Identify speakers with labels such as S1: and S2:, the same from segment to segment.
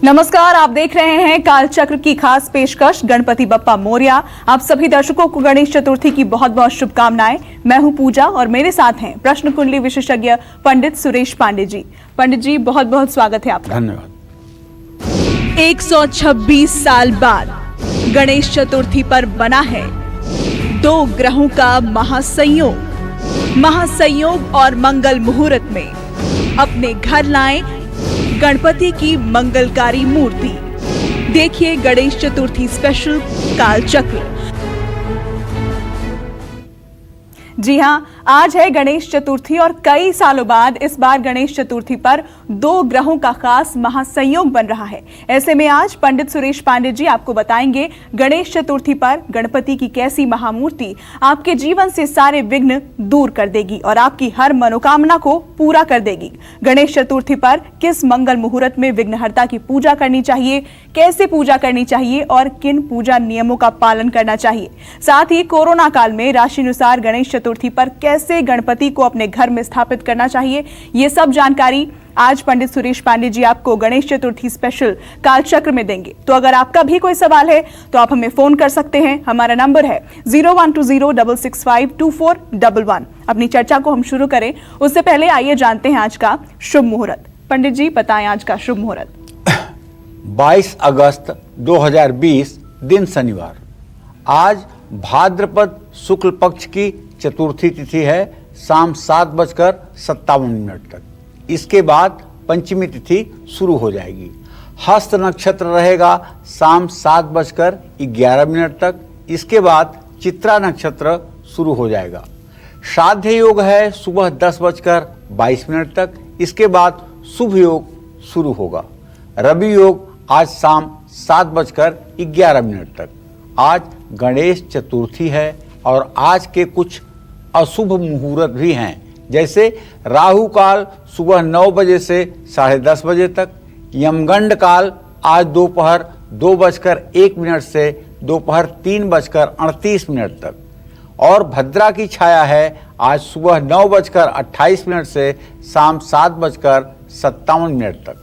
S1: नमस्कार, आप देख रहे हैं कालचक्र की खास पेशकश गणपति बप्पा मोरया। आप सभी दर्शकों को गणेश चतुर्थी की बहुत बहुत शुभकामनाएं। मैं हूं पूजा और मेरे साथ हैं प्रश्न कुंडली विशेषज्ञ पंडित सुरेश पांडे जी। पंडित जी, बहुत बहुत स्वागत है आपका।
S2: धन्यवाद।
S1: 126 साल बाद गणेश चतुर्थी पर बना है दो ग्रहों का महासंयोग और मंगल मुहूर्त में अपने घर लाएं गणपति की मंगलकारी मूर्ति। देखिए गणेश चतुर्थी स्पेशल कालचक्र। जी हाँ, आज है गणेश चतुर्थी और कई सालों बाद इस बार गणेश चतुर्थी पर दो ग्रहों का खास महासंयोग बन रहा है। ऐसे में आज पंडित सुरेश पांडे जी आपको बताएंगे गणेश चतुर्थी पर गणपति की कैसी महामूर्ति आपके जीवन से सारे विघ्न दूर कर देगी और आपकी हर मनोकामना को पूरा कर देगी। गणेश चतुर्थी पर किस मंगल मुहूर्त में विघ्नहर्ता की पूजा करनी चाहिए, कैसे पूजा करनी चाहिए और किन पूजा नियमों का पालन करना चाहिए। साथ ही कोरोना काल में राशिनुसार गणेश चतुर्थी पर कैसे गणपति को अपने घर में स्थापित करना चाहिए, ये सब जानकारी आज पंडित सुरेश पांडे जी आपको गणेश चतुर्थी स्पेशल कालचक्र में देंगे। तो अगर आपका भी कोई सवाल है तो आप हमें फोन कर सकते हैं। हमारा नंबर है 012066524111। अपनी चर्चा को हम शुरू करें उससे पहले आइए जानते हैं आज का शुभ मुहूर्त। पंडित जी बताएं आज का शुभ मुहूर्त।
S2: 22 अगस्त 2020 दिन शनिवार। आज भाद्रपद शुक्ल पक्ष की चतुर्थी तिथि है, शाम 7:57 तक। इसके बाद पंचमी तिथि शुरू हो जाएगी। हस्त नक्षत्र रहेगा शाम 7:11 तक। इसके बाद चित्रा नक्षत्र शुरू हो जाएगा। श्राद्ध योग है सुबह 10:22 तक। इसके बाद शुभ योग शुरू होगा। रवि योग आज शाम 7:11 तक। आज गणेश चतुर्थी है और आज के कुछ अशुभ मुहूर्त भी हैं, जैसे राहु काल सुबह 9 बजे से 10:30 बजे तक, यमगंड काल आज दोपहर 2:01 से दोपहर 3:38 तक और भद्रा की छाया है आज सुबह 9:28 से शाम 7:57 तक।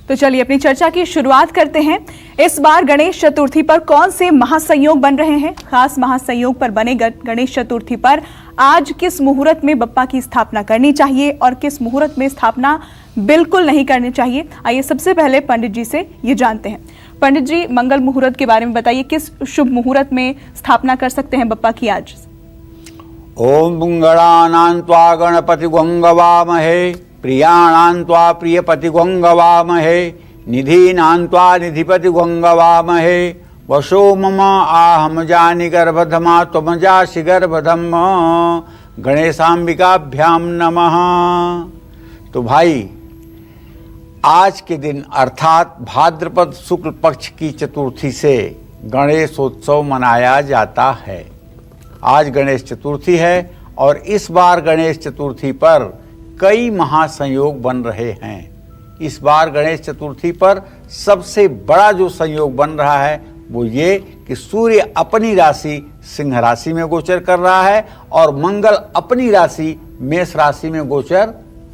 S1: तो चलिए अपनी चर्चा की शुरुआत करते हैं। इस बार गणेश चतुर्थी पर कौन से महासंयोग बन रहे हैं? खास महासंयोग पर बने गणेश चतुर्थी पर आज किस मुहूर्त में बप्पा की स्थापना करनी चाहिए और किस मुहूर्त में स्थापना बिल्कुल नहीं करनी चाहिए? आइए सबसे पहले पंडित जी से ये जानते हैं। पंडित जी, मंगल मुहूर्त के बारे में बताइए, किस शुभ मुहूर्त में स्थापना कर सकते हैं बप्पा की आज?
S2: ओम मंगलानां त्वा गणपति गंगवामहे, प्रियाणां त्वा प्रियपति गंगवामहे, निधीनां त्वा निधिपति गंगवामहे, वशो मम आहम जानि गर्भधमा त्वमजासि गर्भधम, गणेशांबिकाभ्याम नमः। तो भाई, आज के दिन अर्थात भाद्रपद शुक्ल पक्ष की चतुर्थी से गणेशोत्सव मनाया जाता है। आज गणेश चतुर्थी है और इस बार गणेश चतुर्थी पर कई महासंयोग बन रहे हैं। इस बार गणेश चतुर्थी पर सबसे बड़ा जो संयोग बन रहा है वो ये कि सूर्य अपनी राशि सिंह राशि में गोचर कर रहा है और मंगल अपनी राशि मेष राशि में गोचर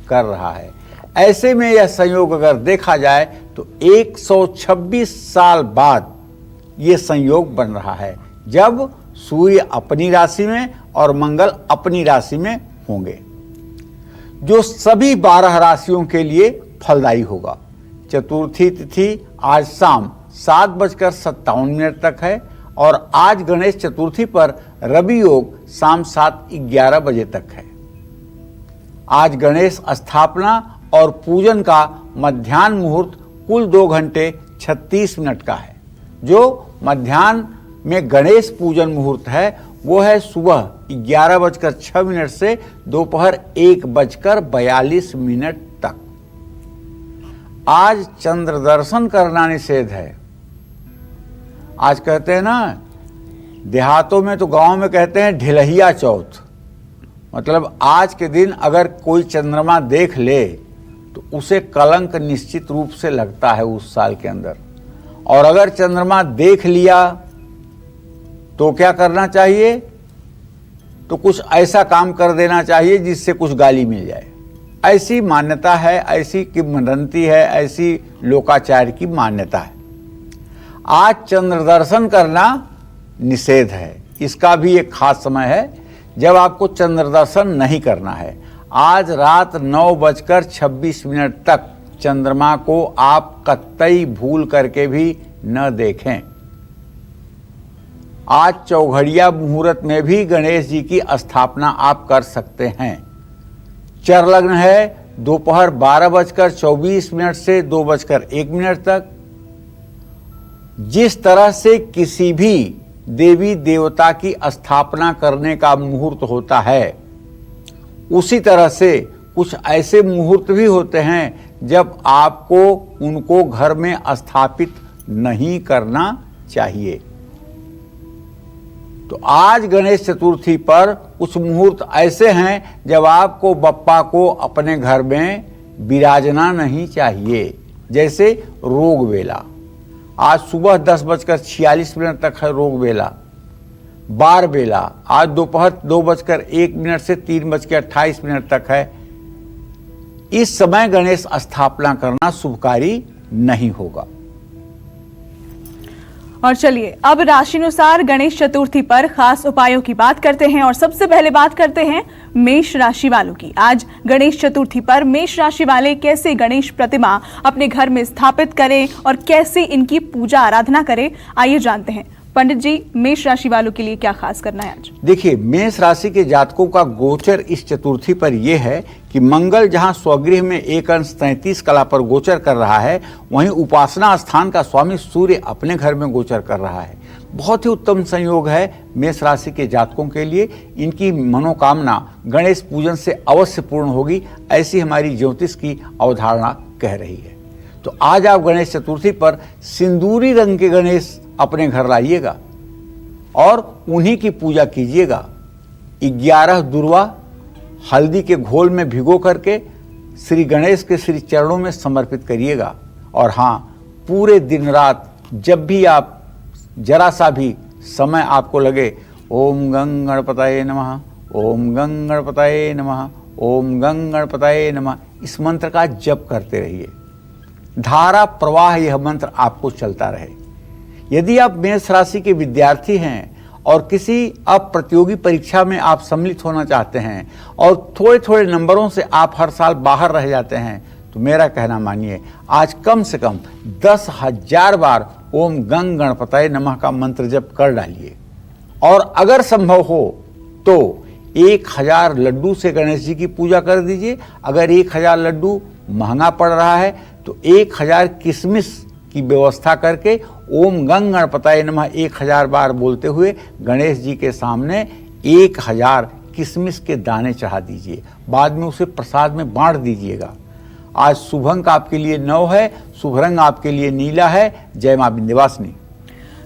S2: कर रहा है। ऐसे में यह संयोग अगर देखा जाए तो 126 साल बाद ये संयोग बन रहा है, जब सूर्य अपनी राशि में और मंगल अपनी राशि में होंगे, जो सभी 12 राशियों के लिए फलदायी होगा। चतुर्थी तिथि आज शाम 7:57 तक है और आज गणेश चतुर्थी पर रवि योग शाम 7:11 बजे तक है। आज गणेश स्थापना और पूजन का मध्याह्न मुहूर्त कुल 2 घंटे 36 मिनट का है। जो मध्याह्न में गणेश पूजन मुहूर्त है वो है सुबह 11:06 से दोपहर 1:42 तक। आज चंद्र दर्शन करना निषेध है। आज कहते हैं ना, देहातों में तो गांव में कहते हैं ढिलहिया चौथ, मतलब आज के दिन अगर कोई चंद्रमा देख ले तो उसे कलंक निश्चित रूप से लगता है उस साल के अंदर। और अगर चंद्रमा देख लिया तो क्या करना चाहिए? तो कुछ ऐसा काम कर देना चाहिए जिससे कुछ गाली मिल जाए। ऐसी मान्यता है, ऐसी किंवदंती है, ऐसी लोकाचार की मान्यता है। आज चंद्र दर्शन करना निषेध है। इसका भी एक खास समय है जब आपको चंद्र दर्शन नहीं करना है। आज रात 9:26 तक चंद्रमा को आप कतई भूल करके भी न देखें। आज चौघड़िया मुहूर्त में भी गणेश जी की स्थापना आप कर सकते हैं। चर लग्न है दोपहर 12:24 से 2:01 तक। जिस तरह से किसी भी देवी देवता की स्थापना करने का मुहूर्त होता है, उसी तरह से कुछ ऐसे मुहूर्त भी होते हैं जब आपको उनको घर में स्थापित नहीं करना चाहिए। तो आज गणेश चतुर्थी पर कुछ मुहूर्त ऐसे हैं जब आपको बप्पा को अपने घर में विराजना नहीं चाहिए। जैसे रोग वेला, आज सुबह 10:46 तक है रोग वेला। बार बेला आज दोपहर 2:01 से 3:28 तक है। इस समय गणेश स्थापना करना शुभकारी नहीं होगा।
S1: और चलिए अब राशिनुसार गणेश चतुर्थी पर खास उपायों की बात करते हैं और सबसे पहले बात करते हैं मेष राशि वालों की। आज गणेश चतुर्थी पर मेष राशि वाले कैसे गणेश प्रतिमा अपने घर में स्थापित करें और कैसे इनकी पूजा आराधना करें, आइए जानते हैं। पंडित जी, मेष राशि वालों के लिए क्या खास करना है आज?
S2: देखिए, मेष राशि के जातकों का गोचर इस चतुर्थी पर यह है कि मंगल जहां स्वगृह में 1 अंश 33 कला पर गोचर कर रहा है, वहीं उपासना स्थान का स्वामी सूर्य अपने घर में गोचर कर रहा है। बहुत ही उत्तम संयोग है मेष राशि के जातकों के लिए। इनकी मनोकामना गणेश पूजन से अवश्य पूर्ण होगी, ऐसी हमारी ज्योतिष की अवधारणा कह रही है। तो आज आप गणेश चतुर्थी पर सिंदूरी रंग के गणेश अपने घर लाइएगा और उन्हीं की पूजा कीजिएगा। 11 दुर्वा हल्दी के घोल में भिगो करके श्री गणेश के श्री चरणों में समर्पित करिएगा। और हाँ, पूरे दिन रात जब भी आप जरा सा भी समय आपको लगे, ओम गं गणपतये नमः, ओम गं गणपतये नमः, ओम गं गणपतये नमः, इस मंत्र का जप करते रहिए। धारा प्रवाह यह मंत्र आपको चलता रहे। यदि आप मेष राशि के विद्यार्थी हैं और किसी अप्रतियोगी परीक्षा में आप सम्मिलित होना चाहते हैं और थोड़े थोड़े नंबरों से आप हर साल बाहर रह जाते हैं, तो मेरा कहना मानिए, आज कम से कम 10,000 बार ओम गं गणपतये नमः का मंत्र जप कर डालिए। और अगर संभव हो तो 1000 लड्डू से गणेश जी की पूजा कर दीजिए। अगर 1000 लड्डू महंगा पड़ रहा है तो 1000 किशमिश की व्यवस्था करके ओम गं गणपतये नमः 1000 बार बोलते हुए गणेश जी के सामने 1000 किशमिश के दाने चढ़ा दीजिए। बाद में उसे प्रसाद में बांट दीजिएगा। आज शुभ अंक आपके लिए 9 है, शुभ रंग आपके लिए नीला है। जय मां विंध्यवासिनी।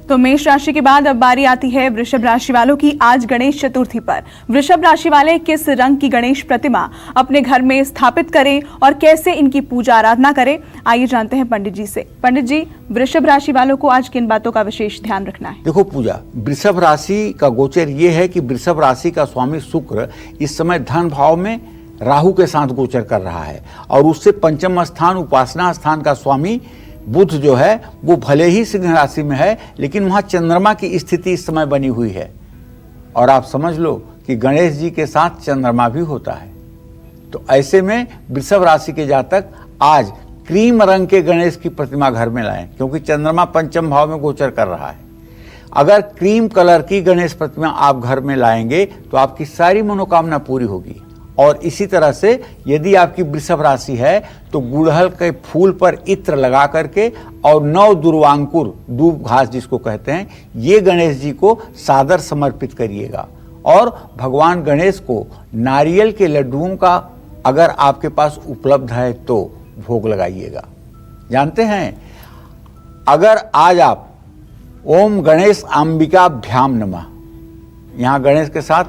S1: तो मेष राशि के बाद अब बारी आती है वृषभ राशि वालों की। आज गणेश चतुर्थी पर वृषभ राशि वाले किस रंग की गणेश प्रतिमा अपने घर में स्थापित करें और कैसे इनकी पूजा आराधना करें, आइए जानते हैं पंडित जी से। पंडित जी, वृषभ राशि वालों को आज किन बातों का विशेष ध्यान रखना है?
S2: देखो पूजा, वृषभ राशि का गोचर ये है कि वृषभ राशि का स्वामी शुक्र इस समय धन भाव में राहु के साथ गोचर कर रहा है और उससे पंचम स्थान उपासना स्थान का स्वामी बुध जो है वो भले ही सिंह राशि में है, लेकिन वहां चंद्रमा की स्थिति इस समय बनी हुई है। और आप समझ लो कि गणेश जी के साथ चंद्रमा भी होता है। तो ऐसे में वृषभ राशि के जातक आज क्रीम रंग के गणेश की प्रतिमा घर में लाएं, क्योंकि चंद्रमा पंचम भाव में गोचर कर रहा है। अगर क्रीम कलर की गणेश प्रतिमा आप घर में लाएंगे तो आपकी सारी मनोकामना पूरी होगी। और इसी तरह से यदि आपकी वृषभ राशि है तो गुड़हल के फूल पर इत्र लगा करके और 9 दुर्वांकुर, दूब घास जिसको कहते हैं, ये गणेश जी को सादर समर्पित करिएगा। और भगवान गणेश को नारियल के लड्डुओं का अगर आपके पास उपलब्ध है तो भोग लगाइएगा। जानते हैं, अगर आज आप ओम गणेश अंबिकाभ्याम नमः, यहाँ गणेश के साथ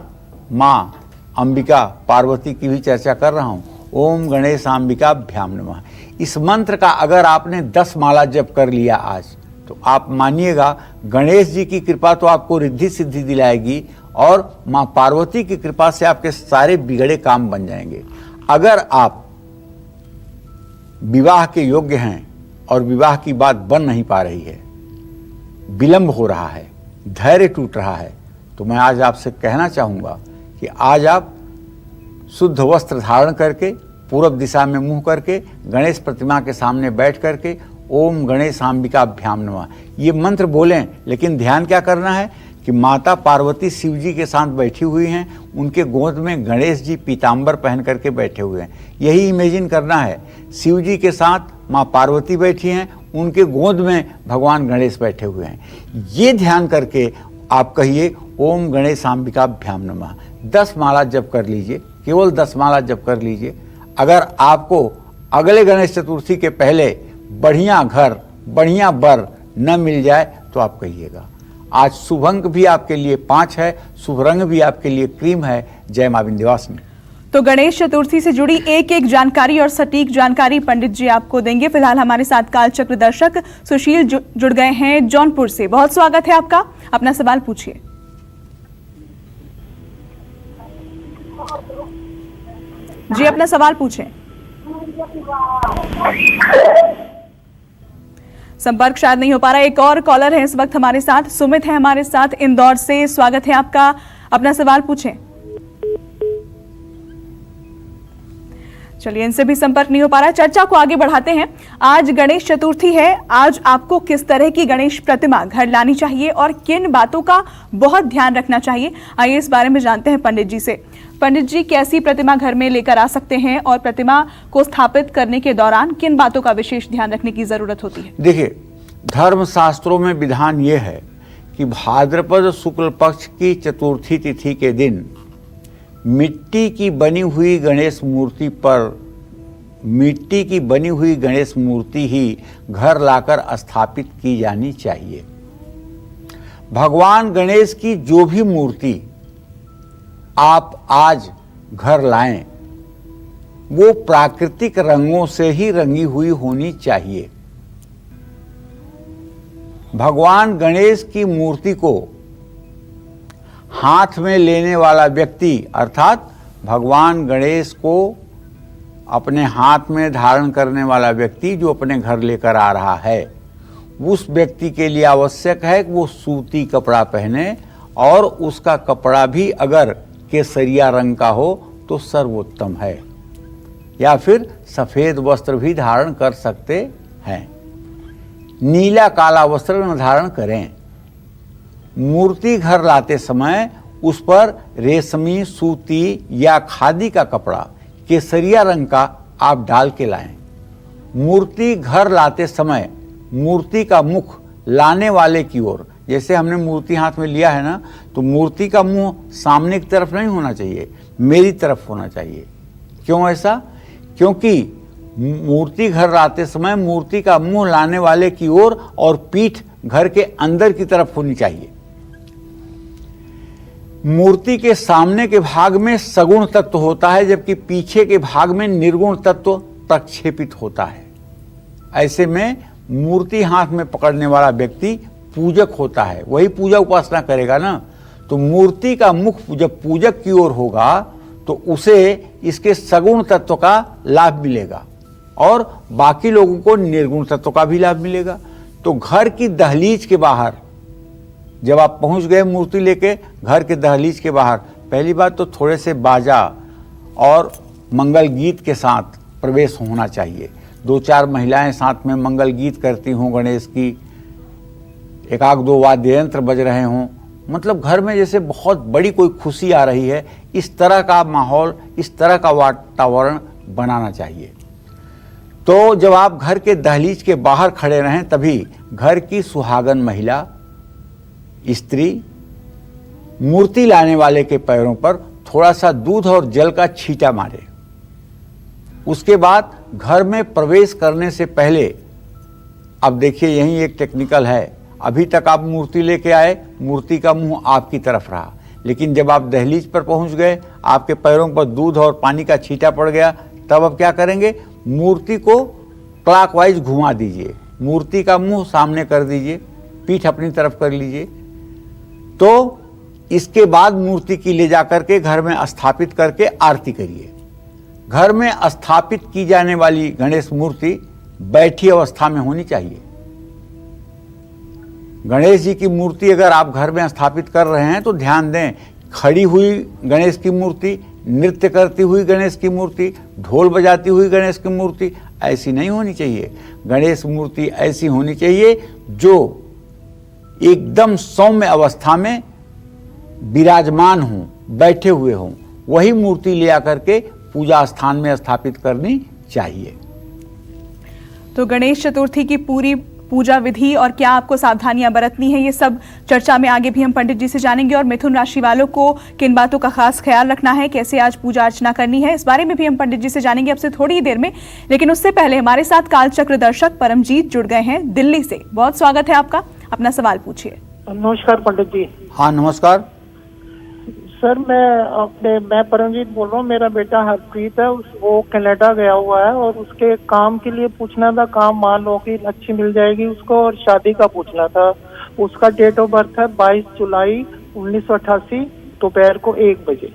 S2: माँ अंबिका पार्वती की भी चर्चा कर रहा हूँ, ओम गणेश अंबिकाभ्याम नमः, इस मंत्र का अगर आपने 10 माला जप कर लिया आज, तो आप मानिएगा गणेश जी की कृपा तो आपको रिद्धि सिद्धि दिलाएगी और माँ पार्वती की कृपा से आपके सारे बिगड़े काम बन जाएंगे। अगर आप विवाह के योग्य हैं और विवाह की बात बन नहीं पा रही है, विलंब हो रहा है, धैर्य टूट रहा है, तो मैं आज आपसे कहना चाहूँगा कि आज आप शुद्ध वस्त्र धारण करके पूर्व दिशा में मुंह करके गणेश प्रतिमा के सामने बैठ करके ओम गणेशाम्बिकाभ्याम नमः ये मंत्र बोलें। लेकिन ध्यान क्या करना है कि माता पार्वती शिव जी के साथ बैठी हुई हैं, उनके गोद में गणेश जी पीताम्बर पहन करके बैठे हुए हैं। यही इमेजिन करना है, शिव जी के साथ माँ पार्वती बैठी हैं, उनके गोद में भगवान गणेश बैठे हुए हैं। ये ध्यान करके आप कहिए ओम गणेशाम्बिकाभ्याम नमः 10 माला जप कर लीजिए, केवल 10 माला जप कर लीजिए। अगर आपको अगले गणेश चतुर्थी के पहले बढ़िया घर बढ़िया बर न मिल जाए तो आप कहिएगा। आज शुभ अंक भी आपके लिए 5 है, शुभ रंग भी आपके लिए क्रीम है। जय मां विंध्यवासिनी।
S1: तो गणेश चतुर्थी से जुड़ी एक एक जानकारी और सटीक जानकारी पंडित जी आपको देंगे। फिलहाल हमारे साथ कालचक्र दर्शक सुशील जुड़ गए हैं जौनपुर से। बहुत स्वागत है आपका, अपना सवाल पूछिए। जी अपना सवाल पूछें। संपर्क शायद नहीं हो पा रहा। एक और कॉलर है इस वक्त हमारे साथ, सुमित है हमारे साथ इंदौर से। स्वागत है आपका, अपना सवाल पूछें। चलिए इनसे भी संपर्क नहीं हो पा रहा। चर्चा को आगे बढ़ाते हैं। आज गणेश चतुर्थी है, आज आपको किस तरह की गणेश प्रतिमा घर लानी चाहिए और किन बातों का बहुत ध्यान रखना चाहिए, आइए इस बारे में जानते हैं पंडित जी से। पंडित जी, कैसी प्रतिमा घर में लेकर आ सकते हैं और प्रतिमा को स्थापित करने के दौरान किन बातों का विशेष ध्यान रखने की जरूरत होती है?
S2: देखिए, धर्म शास्त्रों में विधान ये है कि भाद्रपद शुक्ल पक्ष की चतुर्थी तिथि के दिन मिट्टी की बनी हुई गणेश मूर्ति ही घर लाकर स्थापित की जानी चाहिए। भगवान गणेश की जो भी मूर्ति आप आज घर लाएं, वो प्राकृतिक रंगों से ही रंगी हुई होनी चाहिए। भगवान गणेश की मूर्ति को हाथ में लेने वाला व्यक्ति, अर्थात भगवान गणेश को अपने हाथ में धारण करने वाला व्यक्ति जो अपने घर लेकर आ रहा है, उस व्यक्ति के लिए आवश्यक है कि वो सूती कपड़ा पहने और उसका कपड़ा भी अगर केसरिया रंग का हो तो सर्वोत्तम है, या फिर सफेद वस्त्र भी धारण कर सकते हैं। नीला काला वस्त्र न धारण करें। मूर्ति घर लाते समय उस पर रेशमी, सूती या खादी का कपड़ा केसरिया रंग का आप डाल के लाएं। मूर्ति घर लाते समय मूर्ति का मुख लाने वाले की ओर, जैसे हमने मूर्ति हाथ में लिया है ना, तो मूर्ति का मुंह सामने की तरफ नहीं होना चाहिए, मेरी तरफ होना चाहिए। क्यों ऐसा? क्योंकि मूर्ति घर लाते समय मूर्ति का मुंह लाने वाले की ओर और पीठ घर के अंदर की तरफ होनी चाहिए। मूर्ति के सामने के भाग में सगुण तत्व होता है, जबकि पीछे के भाग में निर्गुण तत्व प्रक्षेपित होता है। ऐसे में मूर्ति हाथ में पकड़ने वाला व्यक्ति पूजक होता है, वही पूजा उपासना करेगा ना। तो मूर्ति का मुख जब पूजक की ओर होगा तो उसे इसके सगुण तत्व का लाभ मिलेगा और बाकी लोगों को निर्गुण तत्व का भी लाभ मिलेगा। तो घर की दहलीज के बाहर जब आप पहुंच गए मूर्ति लेके, घर के दहलीज के बाहर पहली बात तो थोड़े से बाजा और मंगल गीत के साथ प्रवेश होना चाहिए। 2-4 महिलाएं साथ में मंगल गीत करती हों गणेश की, 1-2 वाद्य यंत्र बज रहे हों, मतलब घर में जैसे बहुत बड़ी कोई खुशी आ रही है, इस तरह का माहौल, इस तरह का वातावरण बनाना चाहिए। तो जब आप घर के दहलीज के बाहर खड़े रहें, तभी घर की सुहागन महिला, स्त्री मूर्ति लाने वाले के पैरों पर थोड़ा सा दूध और जल का छींटा मारे। उसके बाद घर में प्रवेश करने से पहले, अब देखिए यही एक टेक्निकल है, अभी तक आप मूर्ति लेके आए, मूर्ति का मुंह आपकी तरफ रहा, लेकिन जब आप दहलीज पर पहुंच गए, आपके पैरों पर दूध और पानी का छींटा पड़ गया, तब अब क्या करेंगे? मूर्ति को क्लॉकवाइज घुमा दीजिए, मूर्ति का मुंह सामने कर दीजिए, पीठ अपनी तरफ कर लीजिए। तो इसके बाद मूर्ति की ले जाकर के घर में स्थापित करके आरती करिए। घर में स्थापित की जाने वाली गणेश मूर्ति बैठी अवस्था में होनी चाहिए। गणेश जी की मूर्ति अगर आप घर में स्थापित कर रहे हैं तो ध्यान दें, खड़ी हुई गणेश की मूर्ति, नृत्य करती हुई गणेश की मूर्ति, ढोल बजाती हुई गणेश की मूर्ति ऐसी नहीं होनी चाहिए। गणेश मूर्ति ऐसी होनी चाहिए जो एकदम सौम्य अवस्था में विराजमान हों, बैठे हुए हों। वही मूर्ति ले आकर के पूजा स्थान में स्थापित करनी चाहिए।
S1: तो गणेश चतुर्थी की पूरी पूजा विधि और क्या आपको सावधानियां बरतनी है, ये सब चर्चा में आगे भी हम पंडित जी से जानेंगे। और मिथुन राशि वालों को किन बातों का खास ख्याल रखना है, कैसे आज पूजा अर्चना करनी है, इस बारे में भी हम पंडित जी से जानेंगे अब से थोड़ी ही देर में। लेकिन उससे पहले हमारे साथ कालचक्र दर्शक परमजीत जुड़ गए हैं दिल्ली से। बहुत स्वागत है आपका, अपना सवाल पूछिए।
S3: नमस्कार पंडित जी।
S2: हाँ नमस्कार
S3: सर, मैं परमजीत बोल रहा हूँ। मेरा बेटा हरप्रीत है, वो कनाडा गया हुआ है और उसके काम के लिए पूछना था। काम मान लो कि अच्छी मिल जाएगी उसको, और शादी का पूछना था। उसका डेट ऑफ बर्थ है 22 जुलाई 1988 दोपहर को 1 बजे।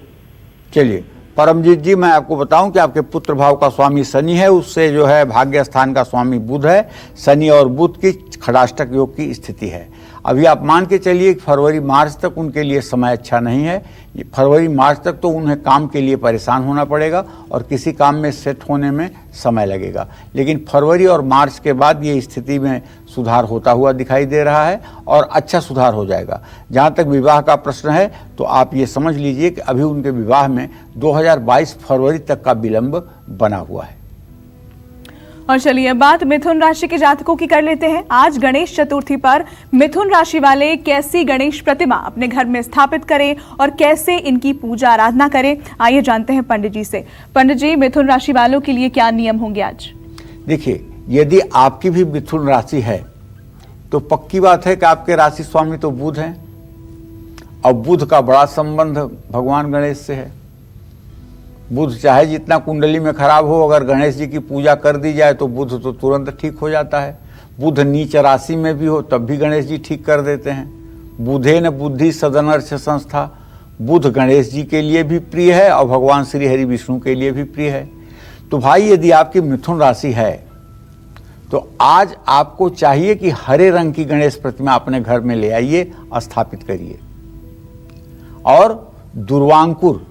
S2: चलिए परमजीत जी, मैं आपको बताऊं कि आपके पुत्र भाव का स्वामी शनि है, उससे जो है भाग्य स्थान का स्वामी बुध है। शनि और बुध की खड़ाष्टक योग की स्थिति है। अभी आप मान के चलिए कि फरवरी मार्च तक उनके लिए समय अच्छा नहीं है। फरवरी मार्च तक तो उन्हें काम के लिए परेशान होना पड़ेगा और किसी काम में सेट होने में समय लगेगा। लेकिन फरवरी और मार्च के बाद ये स्थिति में सुधार होता हुआ दिखाई दे रहा है और अच्छा सुधार हो जाएगा। जहाँ तक विवाह का प्रश्न है तो आप ये समझ लीजिए कि अभी उनके विवाह में 2022 फरवरी तक का विलंब बना हुआ है।
S1: और चलिए बात मिथुन राशि के जातकों की कर लेते हैं। आज गणेश चतुर्थी पर मिथुन राशि वाले कैसी गणेश प्रतिमा अपने घर में स्थापित करें और कैसे इनकी पूजा आराधना करें, आइए जानते हैं पंडित जी से। पंडित जी, मिथुन राशि वालों के लिए क्या नियम होंगे आज?
S2: देखिए, यदि आपकी भी मिथुन राशि है तो पक्की बात है कि आपके राशि स्वामी तो बुध हैं और बुध का बड़ा संबंध भगवान गणेश से है। बुध चाहे जितना कुंडली में खराब हो, अगर गणेश जी की पूजा कर दी जाए तो बुध तो तुरंत ठीक हो जाता है। बुध नीच राशि में भी हो तब भी गणेश जी ठीक कर देते हैं। बुधेन बुद्धि सदनर्ष संस्था, बुध गणेश जी के लिए भी प्रिय है और भगवान श्री हरि विष्णु के लिए भी प्रिय है। तो भाई, यदि आपकी मिथुन राशि है तो आज आपको चाहिए कि हरे रंग की गणेश प्रतिमा अपने घर में ले आइए, स्थापित करिए। और दुर्वांकुर,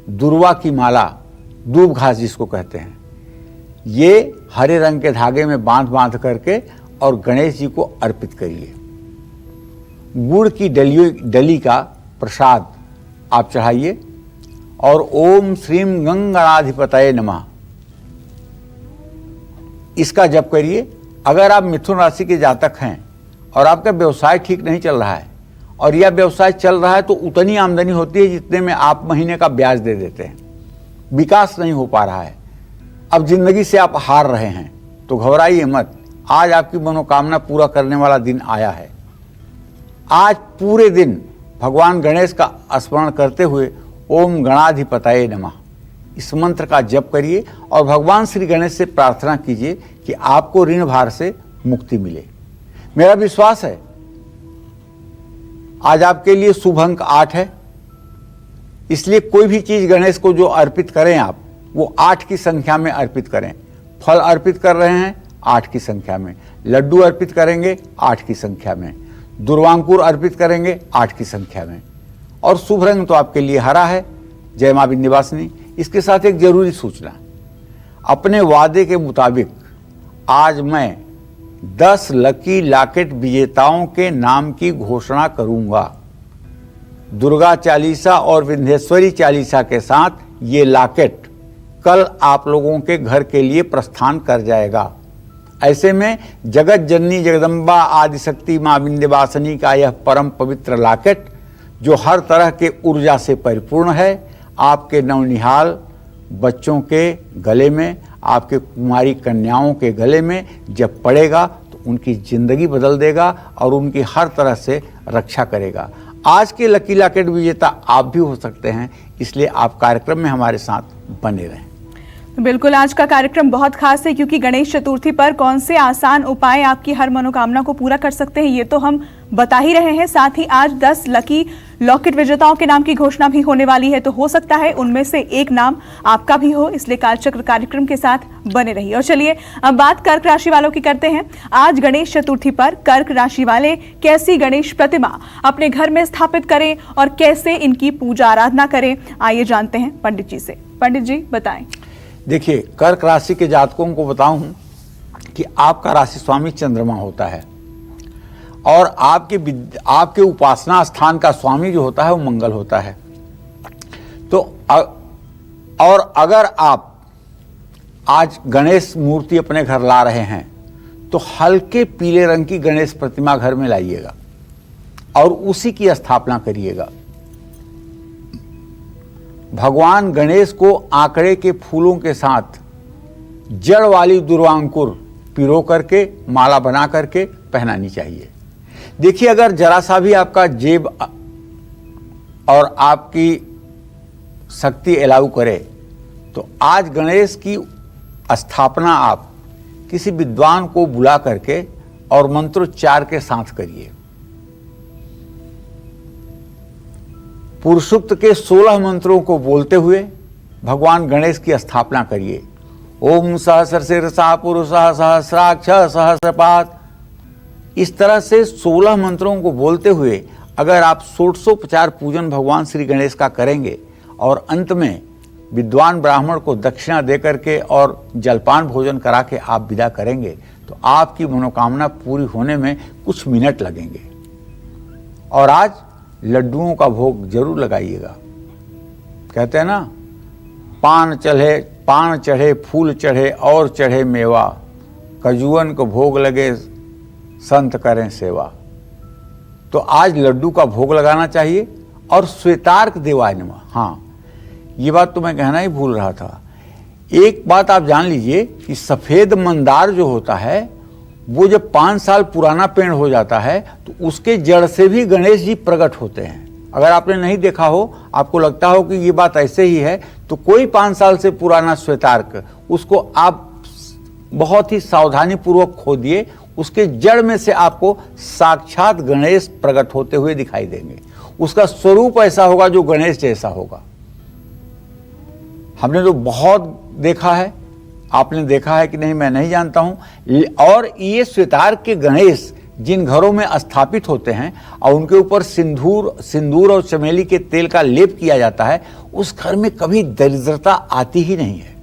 S2: दुर्वा की माला, दूब घास जिसको कहते हैं, ये हरे रंग के धागे में बांध करके और गणेश जी को अर्पित करिए। गुड़ की डली का प्रसाद आप चढ़ाइए और ओम श्रीम गंगणाधिपतये नमः इसका जप करिए। अगर आप मिथुन राशि के जातक हैं और आपका व्यवसाय ठीक नहीं चल रहा है और यह व्यवसाय चल रहा है तो उतनी आमदनी होती है जितने में आप महीने का ब्याज दे देते हैं, विकास नहीं हो पा रहा है, अब जिंदगी से आप हार रहे हैं, तो घबराइए मत। आज आपकी मनोकामना पूरा करने वाला दिन आया है। आज पूरे दिन भगवान गणेश का स्मरण करते हुए ओम गणाधिपतये नमः इस मंत्र का जप करिए और भगवान श्री गणेश से प्रार्थना कीजिए कि आपको ऋण भार से मुक्ति मिले। मेरा विश्वास है आज आपके लिए शुभ अंक 8 है, इसलिए कोई भी चीज गणेश को जो अर्पित करें आप, वो 8 की संख्या में अर्पित करें। फल अर्पित कर रहे हैं 8 की संख्या में, लड्डू अर्पित करेंगे 8 की संख्या में, दुर्वांकुर अर्पित करेंगे 8 की संख्या में। और शुभ रंग तो आपके लिए हरा है। जय मां विंध्यवासिनी। इसके साथ एक जरूरी सूचना, अपने वादे के मुताबिक आज मैं 10 लकी लॉकेट विजेताओं के नाम की घोषणा करूंगा। दुर्गा चालीसा और विंध्येश्वरी चालीसा के साथ ये लॉकेट कल आप लोगों के घर के लिए प्रस्थान कर जाएगा। ऐसे में जगत जननी जगदम्बा आदिशक्ति मां विंध्यवासिनी का यह परम पवित्र लॉकेट, जो हर तरह के ऊर्जा से परिपूर्ण है, आपके नवनिहाल बच्चों के गले में, आपके कुमारी कन्याओं के गले में जब पड़ेगा तो उनकी जिंदगी बदल देगा और उनकी हर तरह से रक्षा करेगा। आज के लकी लॉकेट विजेता आप भी हो सकते हैं, इसलिए आप कार्यक्रम में हमारे साथ बने रहें।
S1: बिल्कुल, आज का कार्यक्रम बहुत खास है क्योंकि गणेश चतुर्थी पर कौन से आसान उपाय आपकी हर मनोकामना को पूरा कर सकते हैं ये तो हम बता ही रहे हैं। साथ ही आज 10 लकी लॉकेट विजेताओं के नाम की घोषणा भी होने वाली है, तो हो सकता है उनमें से एक नाम आपका भी हो, इसलिए कालचक्र कार्यक्रम के साथ बने रहिए। और चलिए अब बात कर्क राशि वालों की करते हैं। आज गणेश चतुर्थी पर कर्क राशि वाले कैसी गणेश प्रतिमा अपने घर में स्थापित करें और कैसे इनकी पूजा आराधना करें, आइए जानते हैं पंडित जी से। पंडित जी बताएं।
S2: देखिए, कर्क राशि के जातकों को बताऊं कि आपका राशि स्वामी चंद्रमा होता है और आपके उपासना स्थान का स्वामी जो होता है वो मंगल होता है। तो और अगर आप आज गणेश मूर्ति अपने घर ला रहे हैं तो हल्के पीले रंग की गणेश प्रतिमा घर में लाइएगा और उसी की स्थापना करिएगा। भगवान गणेश को आंकड़े के फूलों के साथ जड़ वाली दुर्वांकुर पिरो करके माला बना करके पहनानी चाहिए। देखिए, अगर जरा सा भी आपका जेब और आपकी शक्ति अलाउ करे तो आज गणेश की स्थापना आप किसी विद्वान को बुला करके और मंत्रोच्चार के साथ करिए। पुरुषोक्त के 16 मंत्रों को बोलते हुए भगवान गणेश की स्थापना करिए। ओम सहस्र शीर्षा पुरुषः सहस्राक्ष सहस्रपाद। इस तरह से 16 मंत्रों को बोलते हुए अगर आप षोडशोपचार पूजन भगवान श्री गणेश का करेंगे और अंत में विद्वान ब्राह्मण को दक्षिणा दे करके और जलपान भोजन करा के आप विदा करेंगे तो आपकी मनोकामना पूरी होने में कुछ मिनट लगेंगे। और आज लड्डुओं का भोग जरूर लगाइएगा। कहते हैं ना, पान चढ़े फूल चढ़े और चढ़े मेवा, कजुअन को भोग लगे संत करें सेवा। तो आज लड्डू का भोग लगाना चाहिए। और श्वेतार्क देवाय नमः। हाँ, ये बात तो मैं कहना ही भूल रहा था। एक बात आप जान लीजिए कि सफेद मंदार जो होता है वो जब 5 साल पुराना पेड़ हो जाता है तो उसके जड़ से भी गणेश जी प्रकट होते हैं। अगर आपने नहीं देखा हो, आपको लगता हो कि ये बात ऐसे ही है, तो कोई 5 साल से पुराना श्वेतार्क उसको आप बहुत ही सावधानी पूर्वक खोदिए, उसके जड़ में से आपको साक्षात गणेश प्रकट होते हुए दिखाई देंगे। उसका स्वरूप ऐसा होगा जो गणेश जैसा होगा। हमने तो बहुत देखा है, आपने देखा है कि नहीं मैं नहीं जानता हूं। और ये श्वेतार्क के गणेश जिन घरों में स्थापित होते हैं और उनके ऊपर सिंदूर और चमेली के तेल का लेप किया जाता है, उस घर में कभी दरिद्रता आती ही नहीं है,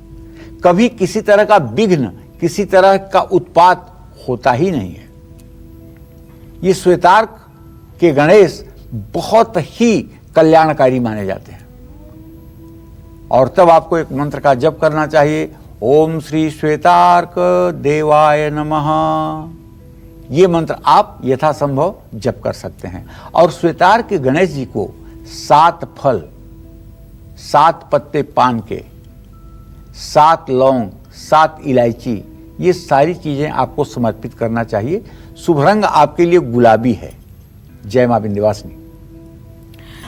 S2: कभी किसी तरह का विघ्न, किसी तरह का उत्पात होता ही नहीं है। ये श्वेतार्क के गणेश बहुत ही कल्याणकारी माने जाते हैं। और तब आपको एक मंत्र का जप करना चाहिए, ओम श्री श्वेतार्क देवाय नमः। ये मंत्र आप यथासंभव जप कर सकते हैं। और श्वेतार्क के गणेश जी को 7 फल, 7 पत्ते पान के, 7 लौंग, 7 इलायची, ये सारी चीजें आपको समर्पित करना चाहिए। शुभ रंग आपके लिए गुलाबी है। जय मां विंध्यवासिनी।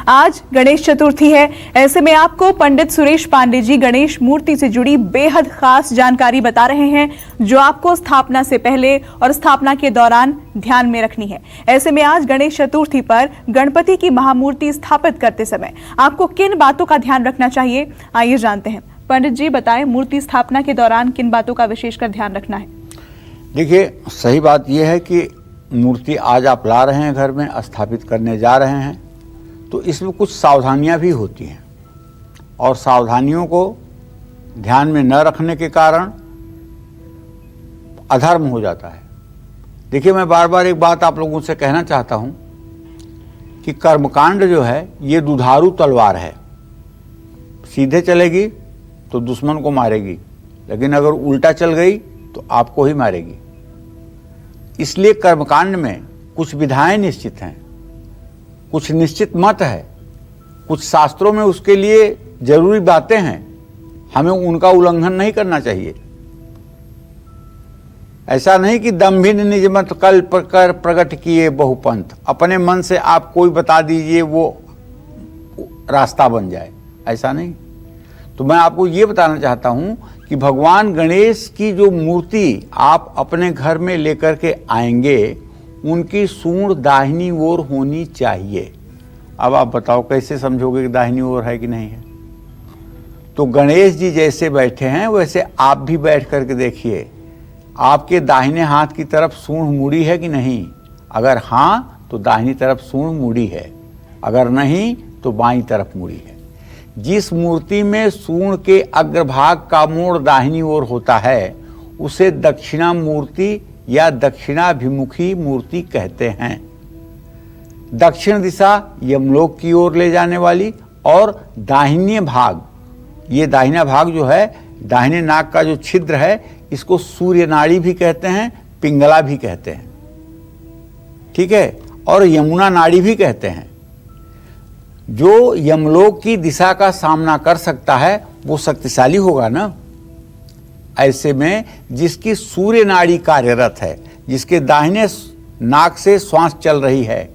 S1: आज गणेश चतुर्थी है, ऐसे में आपको पंडित सुरेश पांडे जी गणेश मूर्ति से जुड़ी बेहद खास जानकारी बता रहे हैं जो आपको स्थापना से पहले और स्थापना के दौरान ध्यान में रखनी है। ऐसे में आज गणेश चतुर्थी पर गणपति की महामूर्ति स्थापित करते समय आपको किन बातों का ध्यान रखना चाहिए, आइए जानते हैं। पंडित जी बताएं, मूर्ति स्थापना के दौरान किन बातों का विशेषकर ध्यान रखना है?
S2: देखिए, सही बात यह है कि मूर्ति आज आप ला रहे हैं, घर में स्थापित करने जा रहे हैं, तो इसमें कुछ सावधानियां भी होती हैं और सावधानियों को ध्यान में न रखने के कारण अधर्म हो जाता है। देखिए, मैं बार बार एक बात आप लोगों से कहना चाहता हूं कि कर्मकांड जो है ये दुधारू तलवार है। सीधे चलेगी तो दुश्मन को मारेगी, लेकिन अगर उल्टा चल गई तो आपको ही मारेगी। इसलिए कर्मकांड में कुछ विधाएं निश्चित हैं, कुछ निश्चित मत है, कुछ शास्त्रों में उसके लिए जरूरी बातें हैं, हमें उनका उल्लंघन नहीं करना चाहिए। ऐसा नहीं कि दम्भिन निज मत कल कर प्रकट किए बहुपंथ, अपने मन से आप कोई बता दीजिए वो रास्ता बन जाए, ऐसा नहीं। तो मैं आपको ये बताना चाहता हूं कि भगवान गणेश की जो मूर्ति आप अपने घर में लेकर के आएंगे, उनकी सूंड दाहिनी ओर होनी चाहिए। अब आप बताओ कैसे समझोगे कि दाहिनी ओर है कि नहीं है? तो गणेश जी जैसे बैठे हैं वैसे आप भी बैठ करके देखिए, आपके दाहिने हाथ की तरफ सूंड मुड़ी है कि नहीं? अगर हाँ तो दाहिनी तरफ सूंड मुड़ी है, अगर नहीं तो बाईं तरफ मुड़ी है। जिस मूर्ति में सूंड के अग्रभाग का मोड़ दाहिनी ओर होता है उसे दक्षिणा मूर्ति या दक्षिणाभिमुखी मूर्ति कहते हैं। दक्षिण दिशा यमलोक की ओर ले जाने वाली और दाहिने भाग, ये दाहिना भाग जो है, दाहिने नाक का जो छिद्र है, इसको सूर्य नाड़ी भी कहते हैं, पिंगला भी कहते हैं, ठीक है, और यमुना नाड़ी भी कहते हैं। जो यमलोक की दिशा का सामना कर सकता है वो शक्तिशाली होगा ना। ऐसे में जिसकी सूर्य नाड़ी कार्यरत है, जिसके दाहिने नाक से श्वास चल रही है,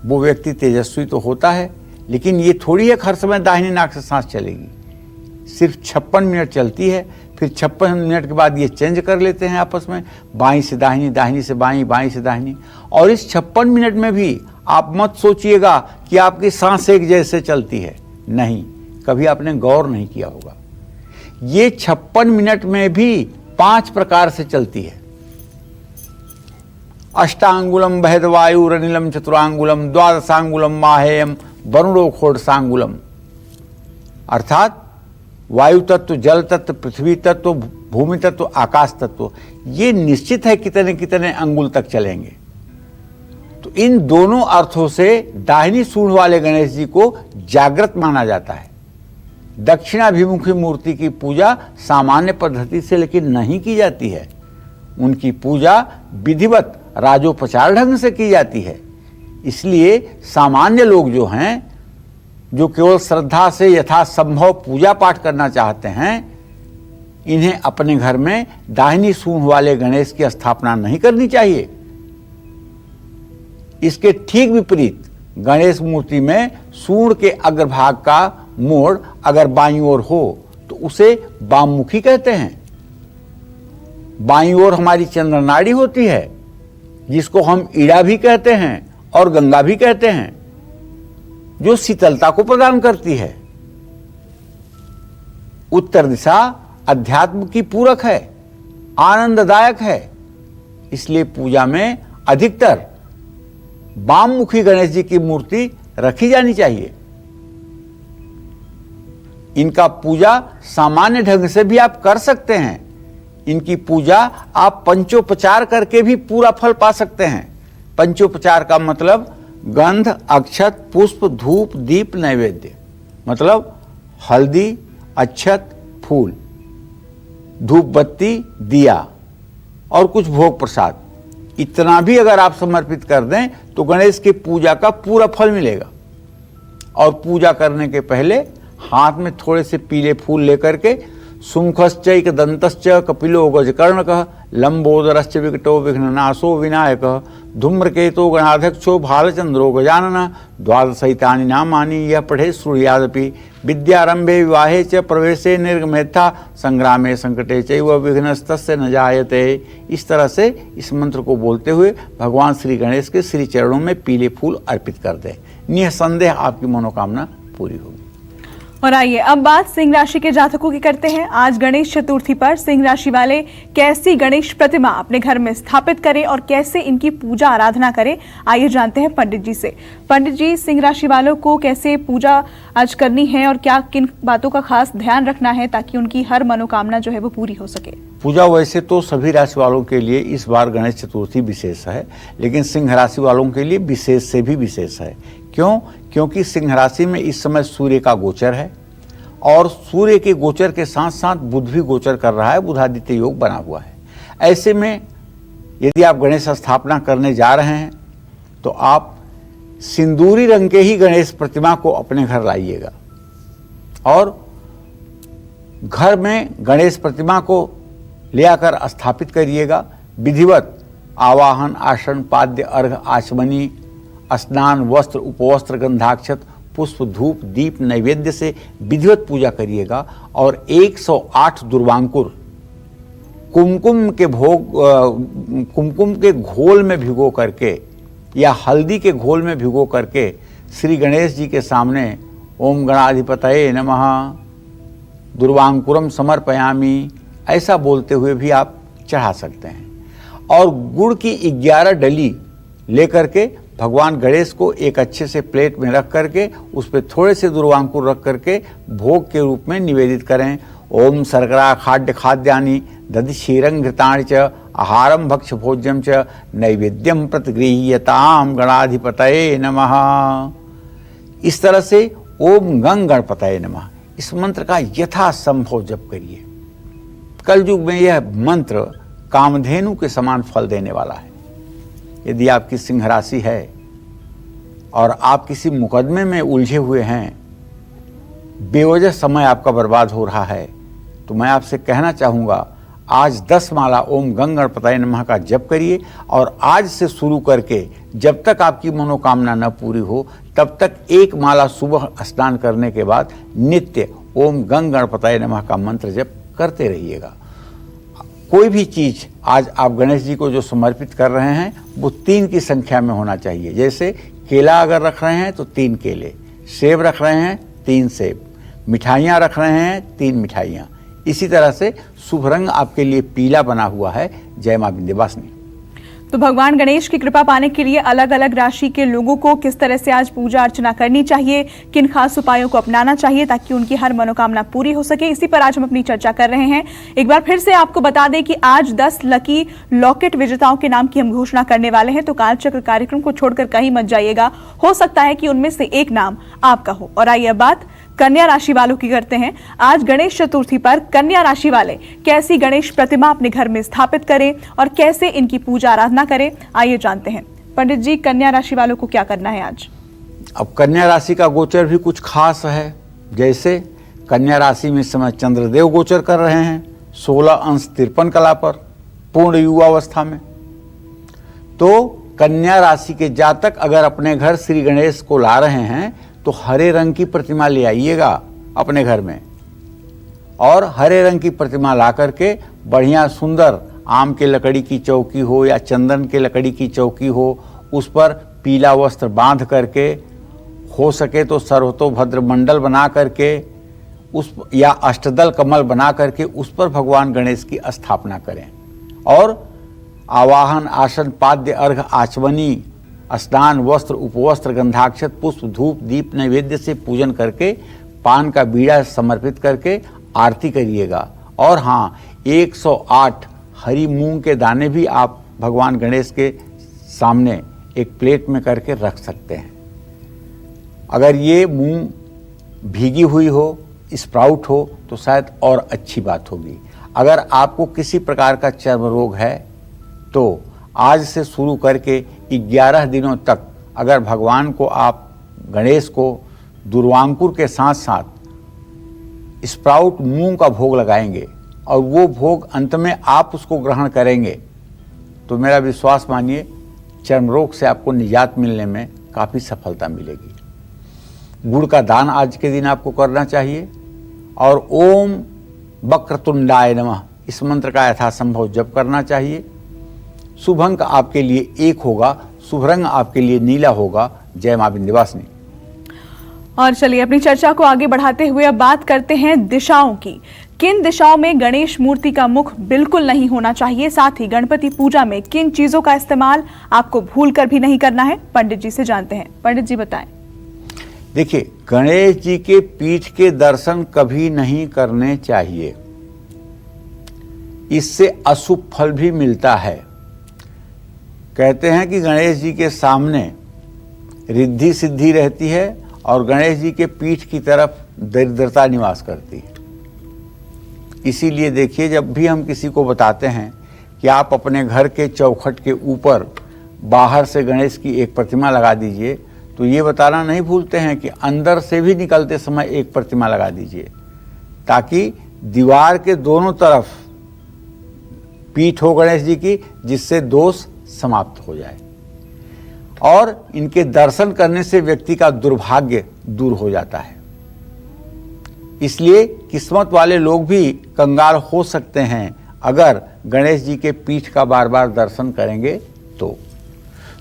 S2: वो व्यक्ति तेजस्वी तो होता है, लेकिन ये थोड़ी है हर समय दाहिने नाक से सांस चलेगी। सिर्फ 56 मिनट चलती है, फिर 56 मिनट के बाद ये चेंज कर लेते हैं आपस में, बाईं से दाहिनी, दाहिनी से बाईं, बाईं से दाहिनी। और इस 56 मिनट में भी आप मत सोचिएगा कि आपकी सांस एक जैसे चलती है, नहीं, कभी आपने गौर नहीं किया होगा। ये 56 मिनट में भी 5 प्रकार से चलती है। अष्टांगुलम बहदवायुरनिलम चतुरांगुलम द्वादशांगुलम माहेयम वरुणो खोड़सांगुलम, अर्थात वायु तत्व, जल तत्व, पृथ्वी तत्व, भूमि तत्व, आकाश तत्व, ये निश्चित है कितने कितने अंगुल तक चलेंगे। तो इन दोनों अर्थों से दाहिनी सूंड वाले गणेश जी को जागृत माना जाता है। दक्षिणाभिमुखी मूर्ति की पूजा सामान्य पद्धति से लेकिन नहीं की जाती है, उनकी पूजा विधिवत राजोपचार ढंग से की जाती है। इसलिए सामान्य लोग जो हैं, जो केवल श्रद्धा से यथासंभव पूजा पाठ करना चाहते हैं, इन्हें अपने घर में दाहिनी सूंड वाले गणेश की स्थापना नहीं करनी चाहिए। इसके ठीक विपरीत गणेश मूर्ति में सूंड के अग्रभाग का मोड़ अगर बाईं ओर हो तो उसे वाममुखी कहते हैं। बाईं ओर हमारी चंद्र नाड़ी होती है, जिसको हम ईड़ा भी कहते हैं और गंगा भी कहते हैं, जो शीतलता को प्रदान करती है। उत्तर दिशा अध्यात्म की पूरक है, आनंददायक है, इसलिए पूजा में अधिकतर वाममुखी गणेश जी की मूर्ति रखी जानी चाहिए। इनका पूजा सामान्य ढंग से भी आप कर सकते हैं। इनकी पूजा आप पंचोपचार करके भी पूरा फल पा सकते हैं। पंचोपचार का मतलब गंध, अक्षत, पुष्प, धूप, दीप, नैवेद्य, मतलब हल्दी, अक्षत, फूल, धूप बत्ती, दिया और कुछ भोग प्रसाद, इतना भी अगर आप समर्पित कर दें तो गणेश की पूजा का पूरा फल मिलेगा। और पूजा करने के पहले हाथ में थोड़े से पीले फूल लेकर के सुमुखश्चैक दंतश्च कपिलो गजकर्णकः लंबोदरश्च विकटो विघ्ननाशो विनायकः धूम्रकेतो गणाध्यक्षो भालचंद्रो गजाननः द्वादशैतानि नामानि यह पढ़े श्रुयादपि विद्यारंभे विवाहे च प्रवेशे निर्गमेत्था संग्रामे संकटे चैव विघ्नस्तस्य न जायते। इस तरह से इस मंत्र को बोलते हुए भगवान श्री गणेश के श्री चरणों में पीले फूल अर्पित कर दें, निःसंदेह आपकी मनोकामना पूरी होगी।
S1: और आइए अब बात सिंह राशि के जातकों की करते हैं। आज गणेश चतुर्थी पर सिंह राशि वाले कैसी गणेश प्रतिमा अपने घर में स्थापित करें और कैसे इनकी पूजा आराधना करें, आइए जानते हैं पंडित जी से। पंडित जी, सिंह राशि वालों को कैसे पूजा आज करनी है और क्या किन बातों का खास ध्यान रखना है ताकि उनकी हर मनोकामना जो है वो पूरी हो सके?
S2: पूजा वैसे तो सभी राशि वालों के लिए इस बार गणेश चतुर्थी विशेष है, लेकिन सिंह राशि वालों के लिए विशेष से भी विशेष है। क्यों? क्योंकि सिंह राशि में इस समय सूर्य का गोचर है और सूर्य के गोचर के साथ साथ बुध भी गोचर कर रहा है, बुधादित्य योग बना हुआ है। ऐसे में यदि आप गणेश स्थापना करने जा रहे हैं तो आप सिंदूरी रंग के ही गणेश प्रतिमा को अपने घर लाइएगा और घर में गणेश प्रतिमा को ले आकर स्थापित करिएगा। विधिवत आवाहन, आसन, पाद्य, अर्घ, आचमनी, स्नान, वस्त्र, उपवस्त्र, गंधाक्षत, पुष्प धूप दीप नैवेद्य से विधिवत पूजा करिएगा और 108 दुर्वांकुर कुमकुम के घोल में भिगो करके या हल्दी के घोल में भिगो करके श्री गणेश जी के सामने ओम गणाधिपतये नमः दुर्वांकुरम समर्पयामि ऐसा बोलते हुए भी आप चढ़ा सकते हैं। और गुड़ की 11 डली लेकर के भगवान गणेश को एक अच्छे से प्लेट में रख करके उस पर थोड़े से दुर्वांकुर रख करके भोग के रूप में निवेदित करें। ओम शर्करा खाद्य खाद्यानि दधि क्षीरं घृतानि च आहारम भक्ष भोज्यम च नैवेद्यम प्रतिगृह्यताम गणाधिपतये नमः। इस तरह से ओम गंग गणपतये नमः इस मंत्र का यथासंभव जप करिए। कलयुग में यह मंत्र कामधेनु के समान फल देने वाला है। यदि आपकी सिंह राशि है और आप किसी मुकदमे में उलझे हुए हैं, बेवजह समय आपका बर्बाद हो रहा है, तो मैं आपसे कहना चाहूँगा आज 10 माला ओम गंग गणपतये नमः का जप करिए और आज से शुरू करके जब तक आपकी मनोकामना न पूरी हो तब तक 1 माला सुबह स्नान करने के बाद नित्य ओम गंग गणपतये नमः का मंत्र जप करते रहिएगा। कोई भी चीज आज आप गणेश जी को जो समर्पित कर रहे हैं वो 3 की संख्या में होना चाहिए। जैसे केला अगर रख रहे हैं तो 3 केले, सेब रख रहे हैं 3 सेब, मिठाइयाँ रख रहे हैं 3 मिठाइयाँ। इसी तरह से शुभ रंग आपके लिए पीला बना हुआ है। जय मां विंध्यवासिनी।
S1: तो भगवान गणेश की कृपा पाने के लिए अलग अलग राशि के लोगों को किस तरह से आज पूजा अर्चना करनी चाहिए, किन खास उपायों को अपनाना चाहिए ताकि उनकी हर मनोकामना पूरी हो सके, इसी पर आज हम अपनी चर्चा कर रहे हैं। एक बार फिर से आपको बता दें कि आज 10 लकी लॉकेट विजेताओं के नाम की हम घोषणा करने वाले हैं, तो कालचक्र कार्यक्रम को छोड़कर कहीं मत जाइएगा, हो सकता है कि उनमें से एक नाम आपका हो। और आइए अब बात कन्या राशि वालों की करते हैं। आज गणेश चतुर्थी पर कन्या राशि वाले कैसी गणेश प्रतिमा अपने घर में स्थापित करें और कैसे इनकी पूजा आराधना करें, आइए जानते हैं। पंडित जी, कन्या राशि वालों को क्या करना है आज?
S2: अब कन्या राशि का गोचर भी कुछ खास है। जैसे कन्या राशि में इस समय चंद्रदेव गोचर कर रहे हैं 16 अंश 53 कला पर पूर्ण युवावस्था में। तो कन्या राशि के जातक अगर अपने घर श्री गणेश को ला रहे हैं तो हरे रंग की प्रतिमा ले आइएगा अपने घर में और हरे रंग की प्रतिमा ला करके बढ़िया सुंदर आम के लकड़ी की चौकी हो या चंदन के लकड़ी की चौकी हो, उस पर पीला वस्त्र बांध करके, हो सके तो सर्वतोभद्र मंडल बना करके उस या अष्टदल कमल बना करके उस पर भगवान गणेश की स्थापना करें और आवाहन आसन पाद्य अर्घ आचमनी स्नान वस्त्र उपवस्त्र गंधाक्षत पुष्प धूप दीप नैवेद्य से पूजन करके पान का बीड़ा समर्पित करके आरती करिएगा। और हाँ, 108 हरी मूंग के दाने भी आप भगवान गणेश के सामने एक प्लेट में करके रख सकते हैं। अगर ये मूंग भीगी हुई हो, स्प्राउट हो तो शायद और अच्छी बात होगी। अगर आपको किसी प्रकार का चर्म रोग है तो आज से शुरू करके 11 दिनों तक अगर भगवान को आप गणेश को दुर्वांकुर के साथ साथ स्प्राउट मूंग का भोग लगाएंगे और वो भोग अंत में आप उसको ग्रहण करेंगे तो मेरा विश्वास मानिए चर्म रोग से आपको निजात मिलने में काफ़ी सफलता मिलेगी। गुड़ का दान आज के दिन आपको करना चाहिए और ओम वक्रतुंडाय नमः इस मंत्र का यथासंभव जप करना चाहिए। शुभ अंक आपके लिए 1 होगा, शुभ रंग आपके लिए नीला होगा। जय मां विंध्यवासिनी।
S1: और चलिए अपनी चर्चा को आगे बढ़ाते हुए अब बात करते हैं दिशाओं की। किन दिशाओं में गणेश मूर्ति का मुख बिल्कुल नहीं होना चाहिए, साथ ही गणपति पूजा में किन चीजों का इस्तेमाल आपको भूलकर भी नहीं करना है, पंडित जी से जानते हैं। पंडित जी बताएं।
S2: देखिए, गणेश जी के पीठ के दर्शन कभी नहीं करने चाहिए, इससे अशुभ फल भी मिलता है। कहते हैं कि गणेश जी के सामने रिद्धि सिद्धि रहती है और गणेश जी के पीठ की तरफ दरिद्रता निवास करती है। इसीलिए देखिए, जब भी हम किसी को बताते हैं कि आप अपने घर के चौखट के ऊपर बाहर से गणेश की एक प्रतिमा लगा दीजिए, तो ये बताना नहीं भूलते हैं कि अंदर से भी निकलते समय एक प्रतिमा लगा दीजिए, ताकि दीवार के दोनों तरफ पीठ हो गणेश जी की, जिससे दोष समाप्त हो जाए। और इनके दर्शन करने से व्यक्ति का दुर्भाग्य दूर हो जाता है। इसलिए किस्मत वाले लोग भी कंगाल हो सकते हैं अगर गणेश जी के पीठ का बार बार दर्शन करेंगे तो।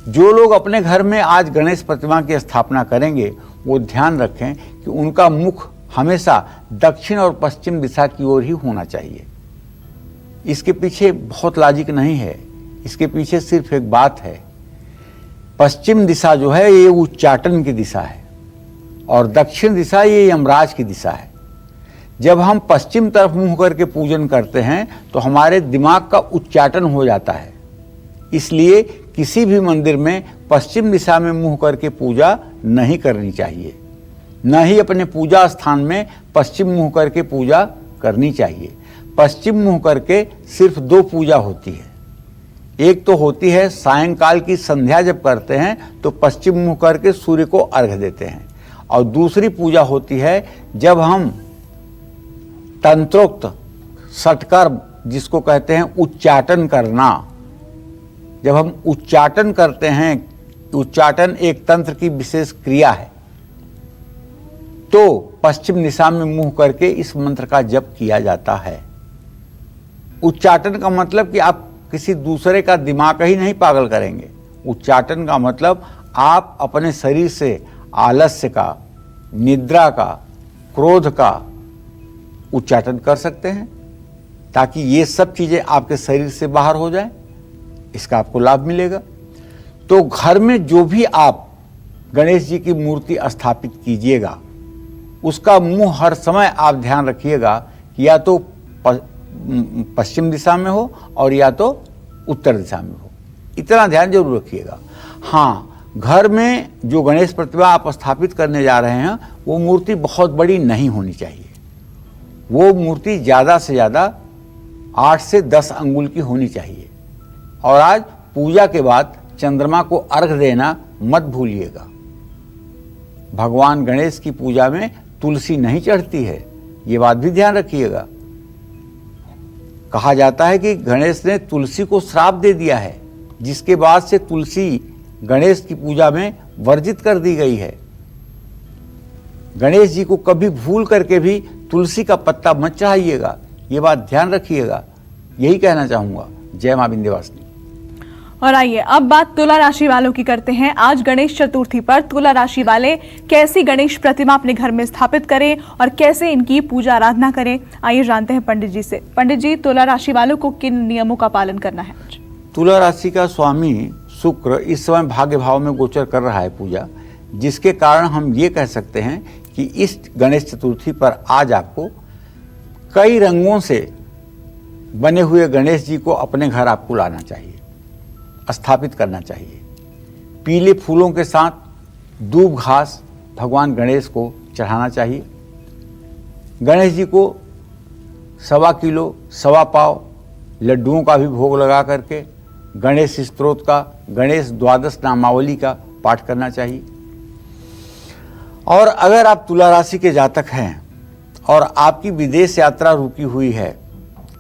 S2: जो लोग अपने घर में आज गणेश प्रतिमा की स्थापना करेंगे वो ध्यान रखें कि उनका मुख हमेशा दक्षिण और पश्चिम दिशा की ओर ही होना चाहिए। इसके पीछे बहुत लॉजिक नहीं है, इसके पीछे सिर्फ एक बात है। पश्चिम दिशा जो है ये उच्चाटन की दिशा है और दक्षिण दिशा ये यमराज की दिशा है। जब हम पश्चिम तरफ मुंह करके पूजन करते हैं तो हमारे दिमाग का उच्चाटन हो जाता है। इसलिए किसी भी मंदिर में पश्चिम दिशा में मुंह करके पूजा नहीं करनी चाहिए, न ही अपने पूजा स्थान में पश्चिम मुंह करके पूजा करनी चाहिए। पश्चिम मुंह करके सिर्फ दो पूजा होती है। एक तो होती है सायंकाल की संध्या जब करते हैं तो पश्चिम मुंह करके सूर्य को अर्घ्य देते हैं, और दूसरी पूजा होती है जब हम तंत्रोक्त षटकर जिसको कहते हैं उच्चाटन करना, जब हम उच्चाटन करते हैं, उच्चाटन एक तंत्र की विशेष क्रिया है, तो पश्चिम दिशा में मुंह करके इस मंत्र का जप किया जाता है। उच्चाटन का मतलब कि आप किसी दूसरे का दिमाग ही नहीं पागल करेंगे। उच्चाटन का मतलब आप अपने शरीर से आलस्य का, निद्रा का, क्रोध का उच्चाटन कर सकते हैं ताकि ये सब चीजें आपके शरीर से बाहर हो जाए, इसका आपको लाभ मिलेगा। तो घर में जो भी आप गणेश जी की मूर्ति स्थापित कीजिएगा उसका मुंह हर समय आप ध्यान रखिएगा कि या तो पश्चिम दिशा में हो और या तो उत्तर दिशा में हो। इतना ध्यान जरूर रखिएगा। हाँ, घर में जो गणेश प्रतिमा आप स्थापित करने जा रहे हैं वो मूर्ति बहुत बड़ी नहीं होनी चाहिए। वो मूर्ति ज़्यादा से ज़्यादा 8 से 10 अंगुल की होनी चाहिए। और आज पूजा के बाद चंद्रमा को अर्घ्य देना मत भूलिएगा। भगवान गणेश की पूजा में तुलसी नहीं चढ़ती है, ये बात भी ध्यान रखिएगा। कहा जाता है कि गणेश ने तुलसी को श्राप दे दिया है, जिसके बाद से तुलसी गणेश की पूजा में वर्जित कर दी गई है। गणेश जी को कभी भूल करके भी तुलसी का पत्ता मत चढ़ाइएगा, ये बात ध्यान रखिएगा। यही कहना चाहूंगा। जय मां विंध्यवासिनी।
S1: और आइए अब बात तुला राशि वालों की करते हैं। आज गणेश चतुर्थी पर तुला राशि वाले कैसी गणेश प्रतिमा अपने घर में स्थापित करें और कैसे इनकी पूजा आराधना करें, आइए जानते हैं पंडित जी से। पंडित जी, तुला राशि वालों को किन नियमों का पालन करना है?
S2: तुला राशि का स्वामी शुक्र इस समय भाग्य भाव में गोचर कर रहा है पूजा, जिसके कारण हम ये कह सकते हैं कि इस गणेश चतुर्थी पर आज आपको कई रंगों से बने हुए गणेश जी को अपने घर आपको लाना चाहिए, स्थापित करना चाहिए। पीले फूलों के साथ दूब घास भगवान गणेश को चढ़ाना चाहिए। गणेश जी को 1.25 किलो 1.25 पाव लड्डुओं का भी भोग लगा करके गणेश स्तोत्र का, गणेश द्वादश नामावली का पाठ करना चाहिए। और अगर आप तुला राशि के जातक हैं और आपकी विदेश यात्रा रुकी हुई है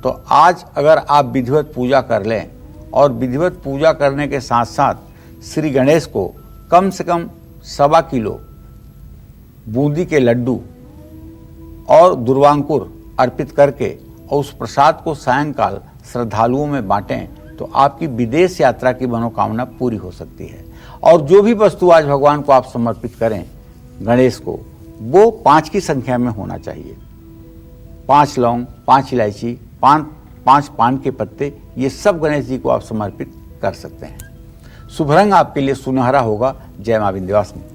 S2: तो आज अगर आप विधिवत पूजा कर लें और विधिवत पूजा करने के साथ साथ श्री गणेश को कम से कम 1.25 किलो बूंदी के लड्डू और दुर्वांकुर अर्पित करके और उस प्रसाद को सायंकाल श्रद्धालुओं में बांटें तो आपकी विदेश यात्रा की मनोकामना पूरी हो सकती है। और जो भी वस्तु आज भगवान को आप समर्पित करें गणेश को, वो 5 की संख्या में होना चाहिए। 5 लौंग, 5 इलायची, 5 पान के पत्ते, ये सब गणेश जी को आप समर्पित कर सकते हैं। शुभ रंग आपके लिए सुनहरा होगा। जय मां विंध्यवासिनी।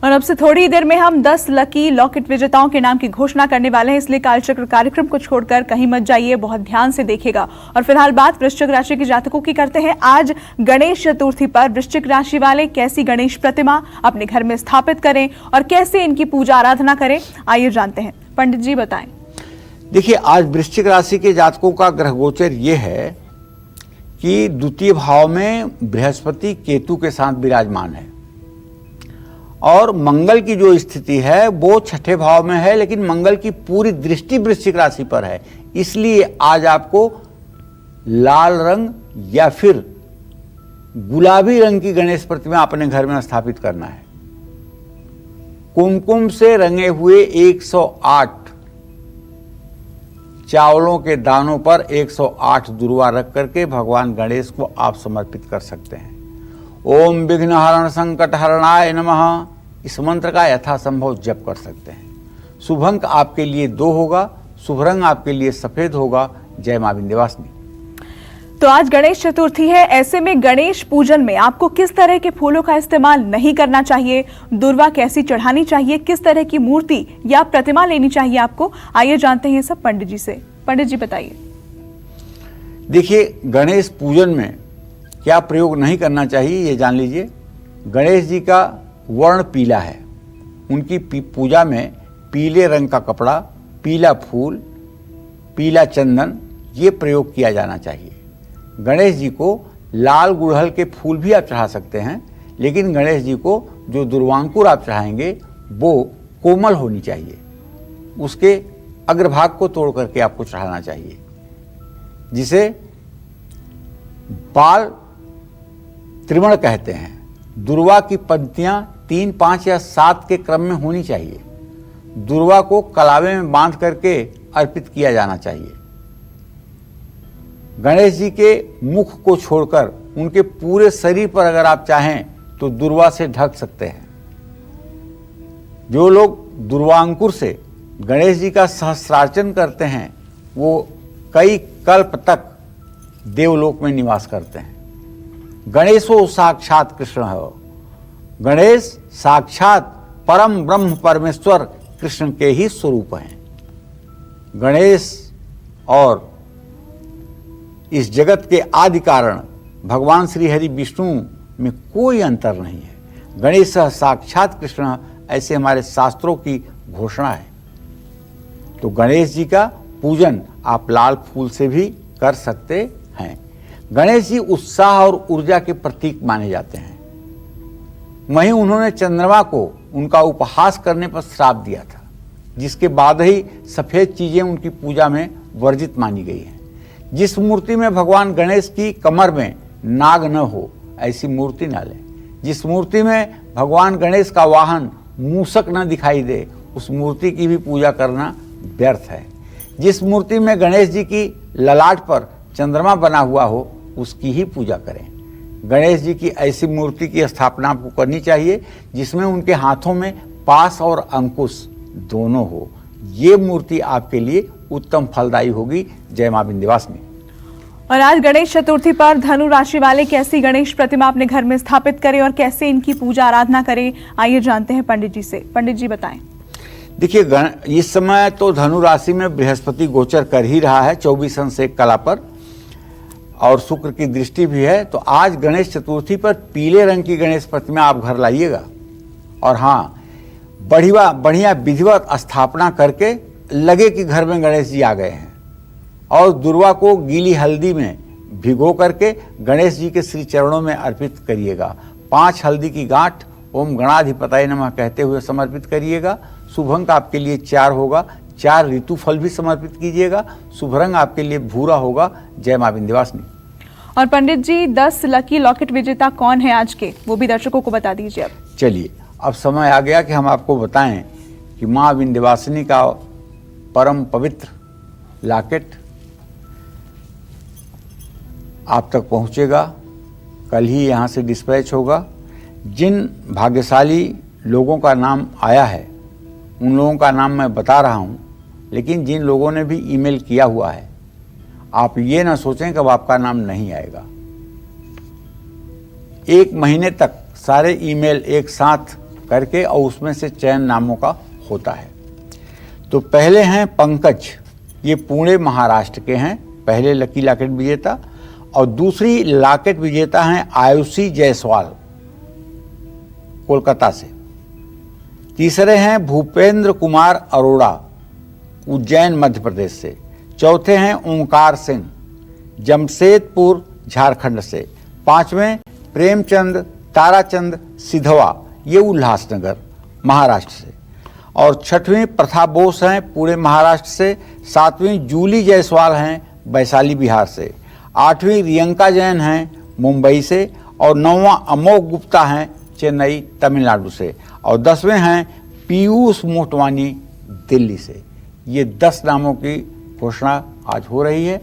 S1: और अब से थोड़ी ही देर में हम 10 लकी लॉकेट विजेताओं के नाम की घोषणा करने वाले हैं, इसलिए कालचक्र कार्यक्रम को छोड़कर कहीं मत जाइए, बहुत ध्यान से देखिएगा। और फिलहाल बात वृश्चिक राशि के जातकों की करते हैं। आज गणेश चतुर्थी पर वृश्चिक राशि वाले कैसी गणेश प्रतिमा अपने घर में स्थापित करें और कैसे इनकी पूजा आराधना करें, आइए जानते हैं। पंडित जी बताएं।
S2: देखिए, आज वृश्चिक राशि के जातकों का ग्रह गोचर ये है कि द्वितीय भाव में बृहस्पति केतु के साथ विराजमान है और मंगल की जो स्थिति है वो 6ठे भाव में है, लेकिन मंगल की पूरी दृष्टि वृश्चिक राशि पर है। इसलिए आज आपको लाल रंग या फिर गुलाबी रंग की गणेश प्रतिमा अपने घर में स्थापित करना है। कुमकुम से रंगे हुए 108 चावलों के दानों पर 108 दुर्वा रख करके भगवान गणेश को आप समर्पित कर सकते हैं। ओम विघ्न हरण संकट हरणाय नमः, इस मंत्र का यथासंभव जप कर सकते हैं। शुभ अंक आपके लिए 2 होगा, शुभ रंग आपके लिए सफेद होगा। जय मां विंध्यवासिनी।
S1: तो आज गणेश चतुर्थी है, ऐसे में गणेश पूजन में आपको किस तरह के फूलों का इस्तेमाल नहीं करना चाहिए, दुर्वा कैसी चढ़ानी चाहिए, किस तरह की मूर्ति या प्रतिमा लेनी चाहिए आपको, आइए जानते हैं ये सब पंडित जी से। पंडित जी बताइए।
S2: देखिए, गणेश पूजन में क्या प्रयोग नहीं करना चाहिए ये जान लीजिए। गणेश जी का वर्ण पीला है, उनकी पूजा में पीले रंग का कपड़ा, पीला फूल, पीला चंदन ये प्रयोग किया जाना चाहिए। गणेश जी को लाल गुड़हल के फूल भी आप चढ़ा सकते हैं, लेकिन गणेश जी को जो दुर्वांकुर आप चढ़ाएंगे वो कोमल होनी चाहिए, उसके अग्रभाग को तोड़ करके आपको चढ़ाना चाहिए, जिसे बाल त्रिमण कहते हैं। दुर्वा की पंक्तियां 3, 5 या 7 के क्रम में होनी चाहिए। दुर्वा को कलावे में बांध करके अर्पित किया जाना चाहिए। गणेश जी के मुख को छोड़कर उनके पूरे शरीर पर अगर आप चाहें तो दुर्वा से ढक सकते हैं। जो लोग दुर्वांकुर से गणेश जी का सहस्रार्चन करते हैं वो कई कल्प तक देवलोक में निवास करते हैं। गणेशो साक्षात कृष्ण है। गणेश साक्षात परम ब्रह्म परमेश्वर कृष्ण के ही स्वरूप हैं। गणेश और इस जगत के आदि कारण भगवान श्री हरि विष्णु में कोई अंतर नहीं है। गणेश साक्षात कृष्ण, ऐसे हमारे शास्त्रों की घोषणा है। तो गणेश जी का पूजन आप लाल फूल से भी कर सकते हैं। गणेश जी उत्साह और ऊर्जा के प्रतीक माने जाते हैं। वहीं उन्होंने चंद्रमा को उनका उपहास करने पर श्राप दिया था, जिसके बाद ही सफेद चीजें उनकी पूजा में वर्जित मानी गई हैं। जिस मूर्ति में भगवान गणेश की कमर में नाग न हो, ऐसी मूर्ति न लें। जिस मूर्ति में भगवान गणेश का वाहन मूषक न दिखाई दे, उस मूर्ति की भी पूजा करना व्यर्थ है। जिस मूर्ति में गणेश जी की ललाट पर चंद्रमा बना हुआ हो, उसकी ही पूजा करें। गणेश जी की ऐसी मूर्ति की स्थापना आपको करनी चाहिए जिसमें उनके हाथों में पास और अंकुश दोनों हो। ये मूर्ति आपके लिए उत्तम फलदायी होगी। जय मां विंध्यवासिनी।
S1: और आज गणेश चतुर्थी पर धनु राशि वाले कैसी गणेश प्रतिमा अपने घर में स्थापित करें और कैसे इनकी पूजा आराधना करें, आइए जानते हैं पंडित जी से। पंडित जी बताएं।
S2: देखिए, इस समय तो धनु राशि में बृहस्पति गोचर कर ही रहा है 24 अंश 1 कला पर, और शुक्र की दृष्टि भी है। तो आज गणेश चतुर्थी पर पीले रंग की गणेश प्रतिमा आप घर लाइएगा, और हाँ, बढ़िया विधिवत स्थापना करके लगे कि घर में गणेश जी आ गए हैं, और दुर्वा को गीली हल्दी में भिगो करके गणेश जी के श्री चरणों में अर्पित करिएगा। 5 हल्दी की गांठ ओम गणाधिपताय नमः कहते हुए समर्पित करिएगा। शुभ अंक आपके लिए 4 होगा। 4 ऋतु फल भी समर्पित कीजिएगा। शुभ रंग आपके लिए भूरा होगा। जय मां विंध्यवासिनी।
S1: और पंडित जी 10 लकी लॉकेट विजेता कौन है आज के, वो भी दर्शकों को बता दीजिए। अब
S2: चलिए, अब समय आ गया कि हम आपको बताएं कि मां विंध्यवासिनी का परम पवित्र लॉकेट आप तक पहुंचेगा। कल ही यहाँ से डिस्पैच होगा। जिन भाग्यशाली लोगों का नाम आया है उन लोगों का नाम मैं बता रहा हूँ, लेकिन जिन लोगों ने भी ईमेल किया हुआ है, आप ये ना सोचें कि अब आपका नाम नहीं आएगा। 1 महीने तक सारे ईमेल एक साथ करके और उसमें से चयन नामों का होता है। तो पहले हैं पंकज, ये पुणे महाराष्ट्र के हैं, पहले लकी लॉकेट विजेता। और दूसरी लॉकेट विजेता हैं आयुषी जायसवाल, कोलकाता से। तीसरे हैं भूपेंद्र कुमार अरोड़ा, उज्जैन मध्य प्रदेश से। चौथे हैं ओंकार सिंह, जमशेदपुर झारखंड से। 5वें प्रेमचंद ताराचंद सिधवा, ये उल्लासनगर महाराष्ट्र से। और 6वीं प्रथा बोस हैं पुणे महाराष्ट्र से। 7वीं जूली जायसवाल हैं वैशाली बिहार से। 8वीं रियंका जैन हैं मुंबई से। और 9वां अमोघ गुप्ता हैं चेन्नई तमिलनाडु से, और 10वें हैं पीयूष मोटवानी दिल्ली से। ये 10 नामों की घोषणा आज हो रही है।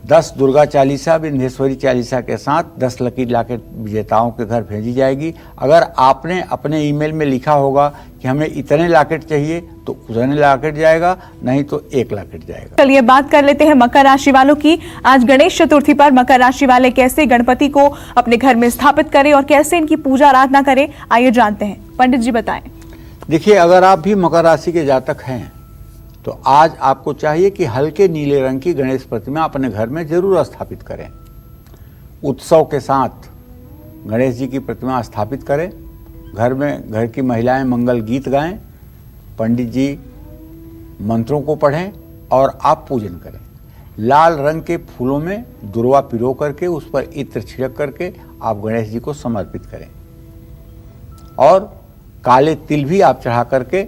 S2: 10 दुर्गा चालीसा विंध्येश्वरी चालीसा के साथ 10 लकी लॉकेट विजेताओं के घर भेजी जाएगी। अगर आपने अपने ईमेल में लिखा होगा कि हमें इतने लॉकेट चाहिए तो उतने लॉकेट जाएगा, नहीं तो 1 लॉकेट जाएगा।
S1: चलिए बात कर लेते हैं मकर राशि वालों की। आज गणेश चतुर्थी पर मकर राशि वाले कैसे गणपति को अपने घर में स्थापित करें और कैसे इनकी पूजा आराधना करें, आइए जानते हैं। पंडित जी बताएं।
S2: देखिए, अगर आप भी मकर राशि के जातक हैं तो आज आपको चाहिए कि हल्के नीले रंग की गणेश प्रतिमा अपने घर में जरूर स्थापित करें। उत्सव के साथ गणेश जी की प्रतिमा स्थापित करें। घर में घर की महिलाएं मंगल गीत गाएं, पंडित जी मंत्रों को पढ़ें और आप पूजन करें। लाल रंग के फूलों में दुर्वा पिरो करके उस पर इत्र छिड़क करके आप गणेश जी को समर्पित करें और काले तिल भी आप चढ़ा करके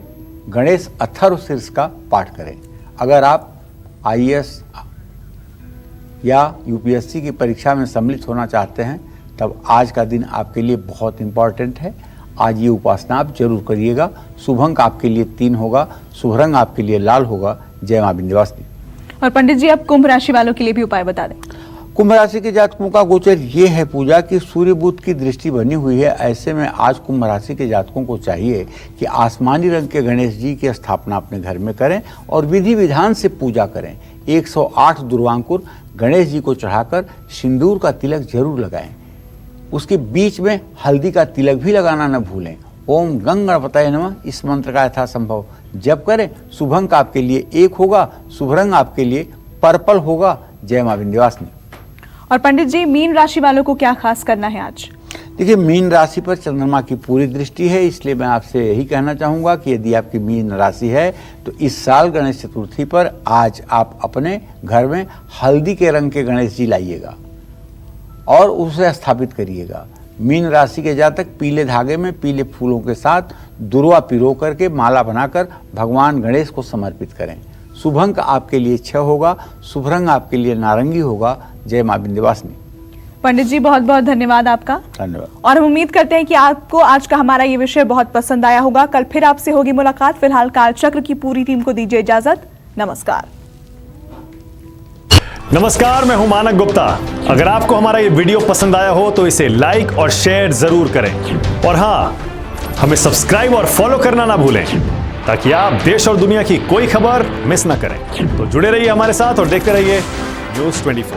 S2: गणेश अथर्व शीर्ष का पाठ करें। अगर आप IAS या UPSC की परीक्षा में सम्मिलित होना चाहते हैं तब आज का दिन आपके लिए बहुत इंपॉर्टेंट है। आज ये उपासना आप जरूर करिएगा। शुभ अंक आपके लिए 3 होगा, शुभ रंग आपके लिए लाल होगा। जय मां विंध्यवासिनी।
S1: और पंडित जी, अब कुंभ राशि वालों के लिए भी उपाय बता दें।
S2: कुंभ राशि के जातकों का गोचर ये है पूजा कि सूर्य बुध की दृष्टि बनी हुई है। ऐसे में आज कुंभ राशि के जातकों को चाहिए कि आसमानी रंग के गणेश जी की स्थापना अपने घर में करें और विधि विधान से पूजा करें। 108 दुर्वांकुर गणेश जी को चढ़ाकर सिंदूर का तिलक जरूर लगाएं। उसके बीच में हल्दी का तिलक भी लगाना न भूलें। ओम गंग गणपतये नमः इस मंत्र का यथासंभव जप करें। शुभ अंक आपके लिए 1 होगा, शुभ रंग आपके लिए पर्पल होगा। जय मां विंध्यवासिनी।
S1: और पंडित जी, मीन राशि वालों को क्या खास करना है आज?
S2: देखिए, मीन राशि पर चंद्रमा की पूरी दृष्टि है, इसलिए मैं आपसे यही कहना चाहूँगा कि यदि आपकी मीन राशि है तो इस साल गणेश चतुर्थी पर आज आप अपने घर में हल्दी के रंग के गणेश जी लाइएगा और उसे स्थापित करिएगा। मीन राशि के जातक पीले धागे में पीले फूलों के साथ दुर्वा पिरो करके माला बनाकर भगवान गणेश को समर्पित करें। शुभ अंक आपके लिए 6 होगा, शुभ रंग आपके लिए नारंगी होगा। जय मां विंध्यवासिनी।
S1: पंडित जी, बहुत बहुत धन्यवाद आपका।
S2: धन्यवाद।
S1: और हम उम्मीद करते हैं कि आपको आज का हमारा ये विषय बहुत पसंद आया होगा। कल फिर आपसे होगी मुलाकात। फिलहाल कालचक्र की पूरी टीम को दीजिए इजाजत। नमस्कार।
S4: नमस्कार, मैं हूं मानक गुप्ता। अगर आपको हमारा ये वीडियो पसंद आया हो तो इसे लाइक और शेयर जरूर करें और हाँ, हमें सब्सक्राइब और फॉलो करना ना भूलें ताकि आप देश और दुनिया की कोई खबर मिस ना करें। तो जुड़े रहिए हमारे साथ और देखते रहिए न्यूज़ 24।